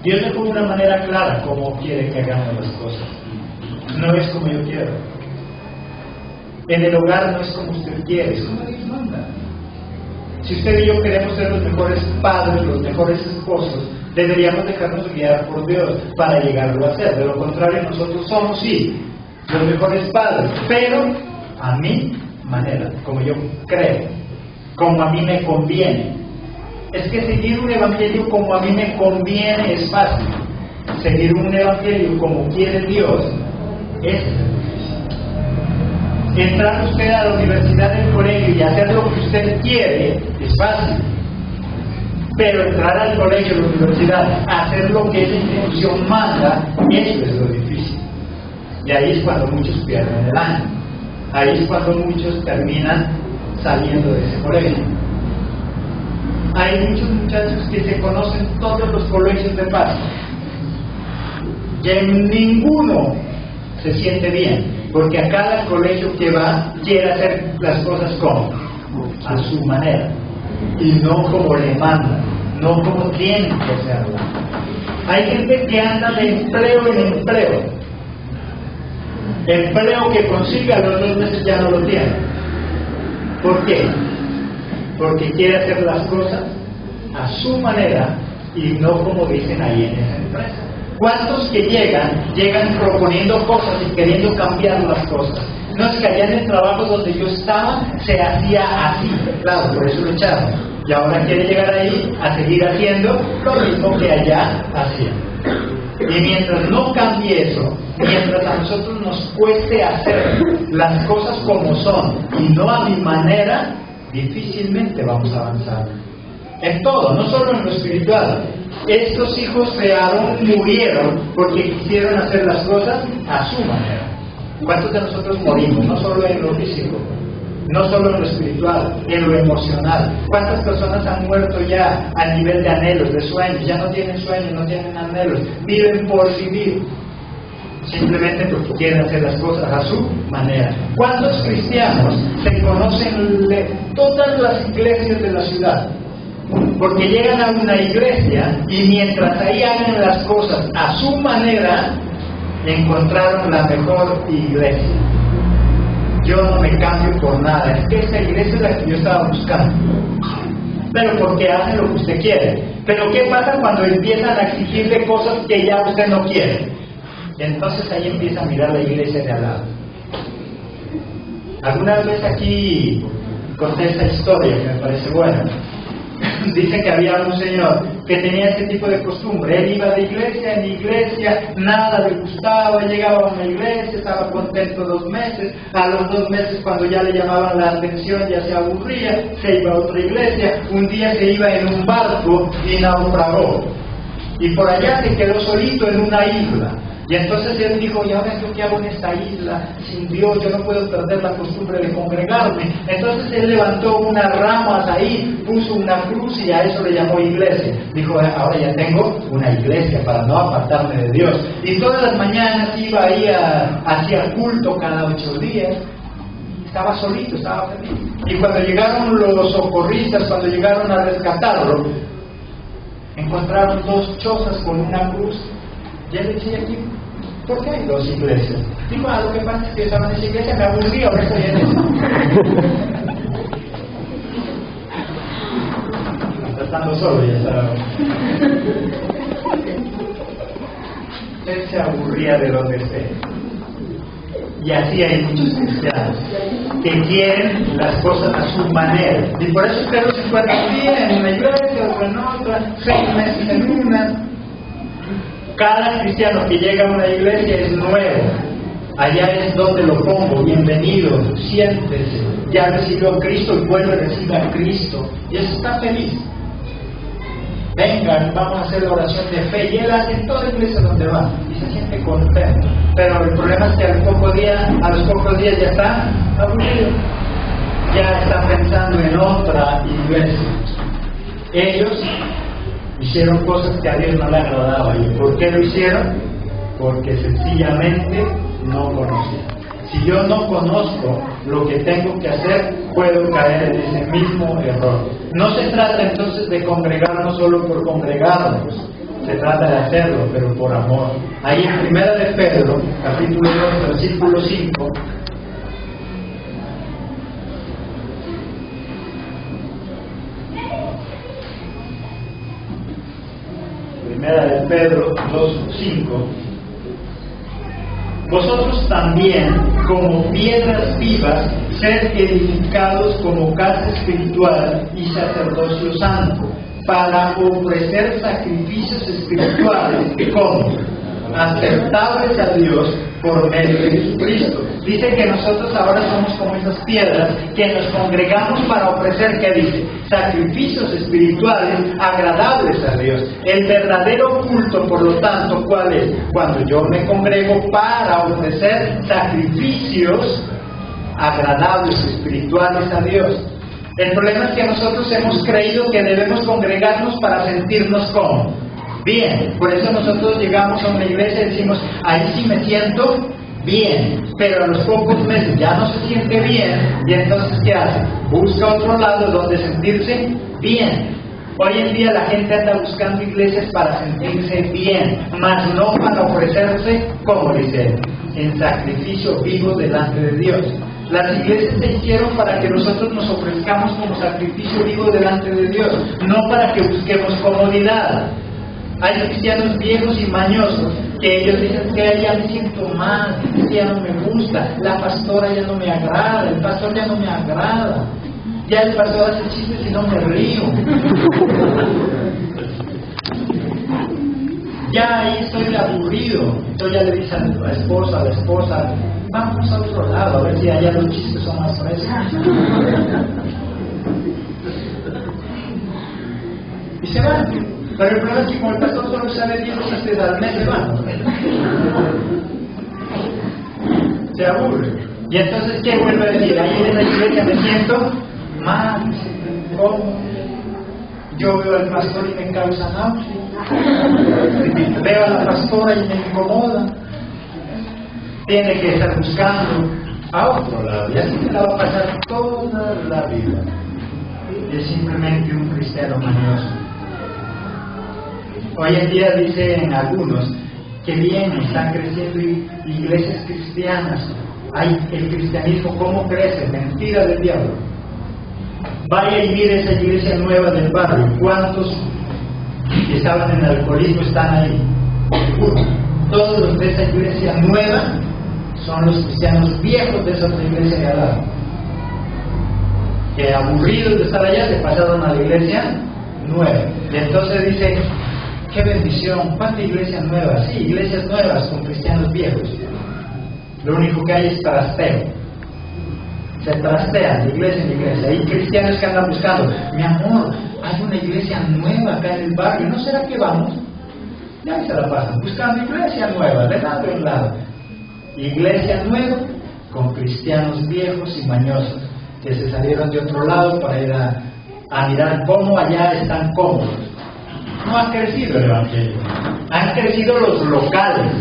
[SPEAKER 2] Dios le pone una manera clara cómo quiere que hagamos las cosas. No es como yo quiero. En el hogar no es como usted quiere, es como Dios manda. Si usted y yo queremos ser los mejores padres, los mejores esposos, deberíamos dejarnos guiar por Dios para llegarlo a ser. De lo contrario, nosotros somos, sí, los mejores padres, pero a mi manera, como yo creo, como a mí me conviene. Es que seguir un evangelio como a mí me conviene es fácil. Seguir un evangelio como quiere Dios es difícil. Entrar usted a la universidad del colegio y hacer lo que usted quiere es fácil. Pero entrar al colegio, a la universidad, hacer lo que esa institución manda, eso es lo difícil. Y ahí es cuando muchos pierden el año. Ahí es cuando muchos terminan saliendo de ese colegio. Hay muchos muchachos que se conocen todos los colegios de paz. Y en ninguno se siente bien, porque a cada colegio que va quiere hacer las cosas como a su manera y no como le mandan, no como tienen que hacerlo. Hay gente que anda de empleo en empleo, empleo que consigue a los 2 meses ya no lo tiene. ¿Por qué? Porque quiere hacer las cosas a su manera y no como dicen ahí en esa empresa. ¿Cuántos que llegan proponiendo cosas y queriendo cambiar las cosas? No, es que allá en el trabajo donde yo estaba se hacía así, claro, por eso lo echaron. Y ahora quiere llegar ahí a seguir haciendo lo mismo que allá hacían. Y mientras no cambie eso, mientras a nosotros nos cueste hacer las cosas como son y no a mi manera, difícilmente vamos a avanzar. En todo, no solo en lo espiritual. Estos hijos de Aarón murieron porque quisieron hacer las cosas a su manera. ¿Cuántos de nosotros morimos? No solo en lo físico, no solo en lo espiritual, en lo emocional. ¿Cuántas personas han muerto ya a nivel de anhelos, de sueños? Ya no tienen sueños, no tienen anhelos, viven por vivir, simplemente porque quieren hacer las cosas a su manera. ¿Cuántos cristianos se conocen de todas las iglesias de la ciudad? Porque llegan a una iglesia y mientras ahí hagan las cosas a su manera, encontraron la mejor iglesia. Yo no me cambio por nada, es que esta iglesia es la que yo estaba buscando. Pero porque hacen lo que usted quiere. Pero ¿qué pasa cuando empiezan a exigirle cosas que ya usted no quiere? Entonces ahí empieza a mirar la iglesia de al lado. Alguna vez aquí conté esta historia que me parece buena. Dicen que había un señor que tenía este tipo de costumbre. Él iba de iglesia en iglesia, nada le gustaba, llegaba a una iglesia, estaba contento 2 meses, a los 2 meses cuando ya le llamaban la atención ya se aburría, se iba a otra iglesia, un día se iba en un barco y naufragó. Y por allá se quedó solito en una isla. Y entonces él dijo, ¿y ahora yo qué hago en esta isla? Sin Dios, yo no puedo perder la costumbre de congregarme. Entonces él levantó unas ramas ahí, puso una cruz y a eso le llamó iglesia. Dijo, ahora ya tengo una iglesia para no apartarme de Dios. Y todas las mañanas iba ahí hacía culto cada 8 días. Estaba solito, estaba feliz. Y cuando llegaron los socorristas, cuando llegaron a rescatarlo, encontraron 2 chozas con una cruz. Y él decía aquí, ¿por qué hay 2 iglesias? Digo, lo que pasa es que yo estaba en esa iglesia, me aburrí, ahora estoy en esa. Está estando solo, ya sabes. Él se aburría de donde esté. Y así hay muchos cristianos que quieren las cosas a su manera. Y por eso usted los encuentra un día en una iglesia, otro en otra, 6 meses en una. Cada cristiano que llega a una iglesia es nuevo. Allá es donde lo pongo, bienvenido, siéntese. Ya recibió a Cristo y vuelve a recibir a Cristo. Y eso está feliz. Vengan, vamos a hacer la oración de fe. Y él hace en toda iglesia donde va. Y se siente contento. Pero el problema es que a los pocos días ya está aburrido. Ya está pensando en otra iglesia. Ellos hicieron cosas que a Dios no le agradaban. ¿Y por qué lo hicieron? Porque sencillamente no conocían. Si yo no conozco lo que tengo que hacer, puedo caer en ese mismo error. No se trata entonces de congregarnos solo por congregarnos, se trata de hacerlo, pero por amor. Ahí en 1 de Pedro, capítulo 2, versículo 5, Pedro 2:5, vosotros también, como piedras vivas, sed edificados como casa espiritual y sacerdocio santo, para ofrecer sacrificios espirituales como aceptables a Dios por medio de Jesucristo. Dice que nosotros ahora somos como esas piedras que nos congregamos para ofrecer, ¿qué dice? Sacrificios espirituales agradables a Dios. El verdadero culto, por lo tanto, ¿cuál es? Cuando yo me congrego para ofrecer sacrificios agradables espirituales a Dios. El problema es que nosotros hemos creído que debemos congregarnos para sentirnos como bien. Por eso nosotros llegamos a una iglesia y decimos, ahí sí me siento bien, pero a los pocos meses ya no se siente bien, y entonces ¿qué hace? Busca otro lado donde sentirse bien. Hoy en día la gente anda buscando iglesias para sentirse bien, mas no para ofrecerse, como dice, en sacrificio vivo delante de Dios. Las iglesias se hicieron para que nosotros nos ofrezcamos como sacrificio vivo delante de Dios, no para que busquemos comodidad. Hay cristianos viejos y mañosos que ellos dicen que ya me siento mal, que ya no me gusta, la pastora ya no me agrada, el pastor ya no me agrada, ya el pastor hace chistes y no me río. Ya ahí estoy aburrido. Entonces ya le dice a la esposa, vamos a otro lado, a ver si allá los chistes son más frescos. Y se van. Pero el problema es que como el pastor solo sabe 10 chistes al mes, se van. Se aburre. Y entonces, ¿qué vuelve a decir? Ahí en la iglesia me siento mal, ¿cómo? Yo veo al pastor y me causa náusea. Veo a la pastora y me incomoda. Tiene que estar buscando a otro lado. Y así se la va a pasar toda la vida. Es simplemente un cristiano mañoso. Hoy en día dicen algunos que bien están creciendo iglesias cristianas. Ay, el cristianismo, ¿cómo crece? Mentira del diablo. Vaya y mire esa iglesia nueva del barrio. ¿Cuántos que estaban en el alcoholismo están ahí? Seguro. Todos los de esa iglesia nueva son los cristianos viejos de esa otra iglesia de al lado. Que aburridos de estar allá se pasaron a la iglesia nueva. Y entonces dice, qué bendición, ¿cuánta iglesia nueva? Sí, iglesias nuevas con cristianos viejos. Lo único que hay es trasteo. Se trastean de iglesia en iglesia. Hay cristianos que andan buscando, mi amor, hay una iglesia nueva acá en el barrio, ¿no será que vamos? Ya se la pasan buscando iglesia nueva, de lado en lado. Iglesia nueva con cristianos viejos y mañosos que se salieron de otro lado para ir a mirar cómo allá están cómodos. No ha crecido el evangelio, han crecido los locales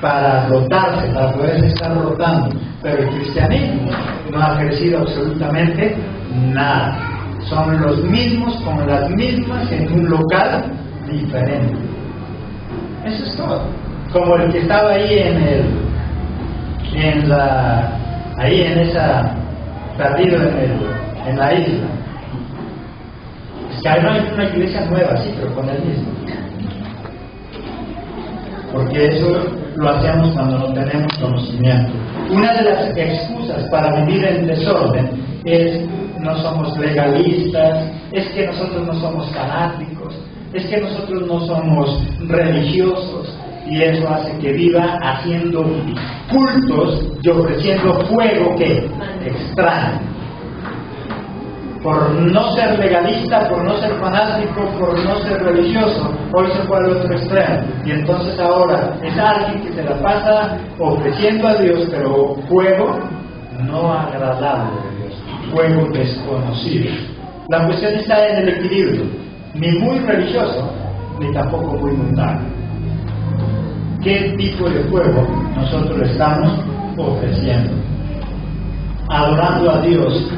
[SPEAKER 2] para rotarse, para poder estar rotando, pero el cristianismo no ha crecido absolutamente nada. Son los mismos con las mismas en un local diferente. Eso es todo. Como el que estaba ahí perdido en la isla. Es que ahí no hay una iglesia nueva, sí, pero con el mismo. Porque eso lo hacemos cuando no tenemos conocimiento. Una de las excusas para vivir en desorden es no somos legalistas, es que nosotros no somos fanáticos, es que nosotros no somos religiosos, y eso hace que viva haciendo cultos y ofreciendo fuego que extraño. Por no ser legalista, por no ser fanático, por no ser religioso, hoy se fue al otro extremo. Y entonces ahora es alguien que se la pasa ofreciendo a Dios, pero fuego no agradable de Dios, fuego desconocido. La cuestión está en el equilibrio, ni muy religioso, ni tampoco muy mundano. ¿Qué tipo de fuego nosotros estamos ofreciendo? Adorando a Dios.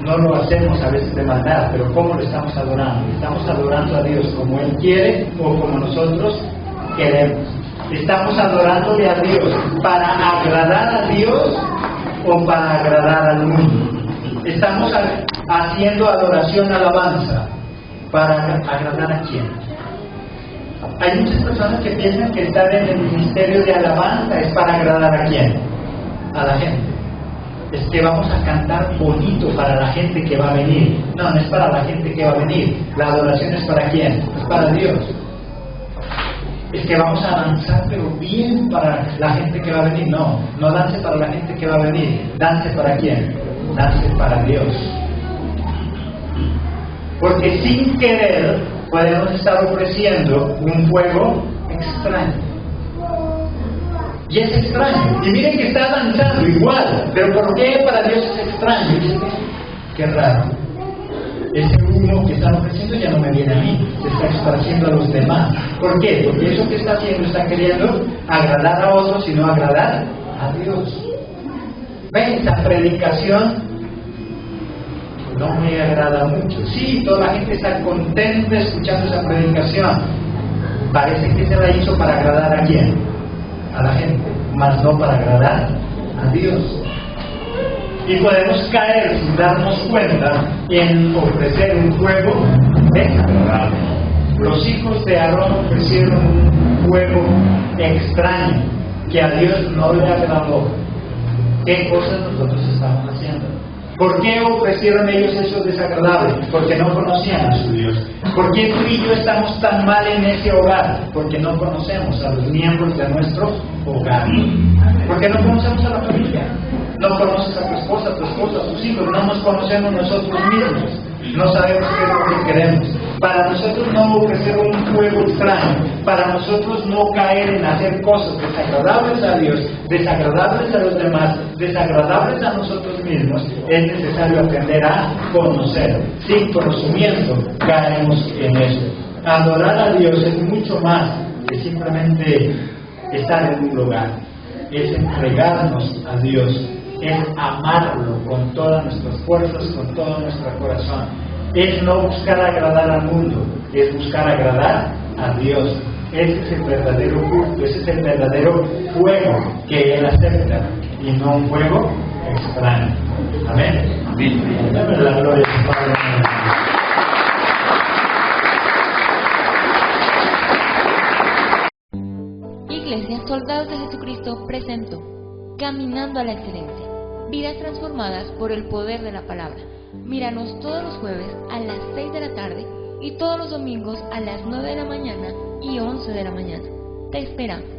[SPEAKER 2] No lo hacemos a veces de maldad, pero ¿cómo lo estamos adorando? ¿Estamos adorando a Dios como Él quiere o como nosotros queremos? ¿Estamos adorándole a Dios para agradar a Dios o para agradar al mundo? ¿Estamos haciendo adoración, alabanza para agradar a quién? Hay muchas personas que piensan que estar en el ministerio de alabanza es para agradar ¿a quién? A la gente. Es que vamos a cantar bonito para la gente que va a venir. No, no es para la gente que va a venir. La adoración es para quién? Es para Dios. Es que vamos a danzar pero bien para la gente que va a venir. No, no dance para la gente que va a venir. Dance para quién? Dance para Dios. Porque sin querer podemos estar ofreciendo un fuego extraño. Y es extraño. Y miren que está danzando igual. Pero ¿por qué para Dios es extraño? Qué raro. Ese humo que están ofreciendo ya no me viene a mí. Se está esparciendo a los demás. ¿Por qué? Porque eso que está haciendo está queriendo agradar a otros y no agradar a Dios. ¿Ven? Esa predicación no me agrada mucho. Sí, toda la gente está contenta escuchando esa predicación. Parece que se la hizo para agradar a quién, a la gente, mas no para agradar a Dios. Y podemos caer sin darnos cuenta en ofrecer un fuego desagradable. Los hijos de Aarón ofrecieron un fuego extraño que a Dios no le agradó. ¿Qué cosas nosotros estamos haciendo? ¿Por qué ofrecieron ellos eso desagradable? Porque no conocían a su Dios. ¿Por qué tú y yo estamos tan mal en ese hogar? Porque no conocemos a los miembros de nuestro hogar. Porque no conocemos a la familia. No conoces a tu esposa, a tus hijos. No nos conocemos nosotros mismos. No sabemos qué es lo que queremos. Para nosotros no ofrecer un fuego extraño. Para nosotros no caer en hacer cosas desagradables a Dios, desagradables a los demás, desagradables a nosotros mismos. Es necesario aprender a conocer. Sin conocimiento caemos en eso. Adorar a Dios es mucho más que simplemente estar en un lugar. Es entregarnos a Dios. Es amarlo con todas nuestras fuerzas, con todo nuestro corazón. Es no buscar agradar al mundo, es buscar agradar a Dios. Ese es el verdadero culto, ese es el verdadero fuego que Él acepta y no un fuego extraño. Amén. Dame la gloria al Padre.
[SPEAKER 1] Iglesia Soldados de Jesucristo presentó Caminando a la Excelencia. Vidas transformadas por el poder de la palabra. Míranos todos los jueves a las 6 de la tarde y todos los domingos a las 9 de la mañana y 11 de la mañana. Te esperamos.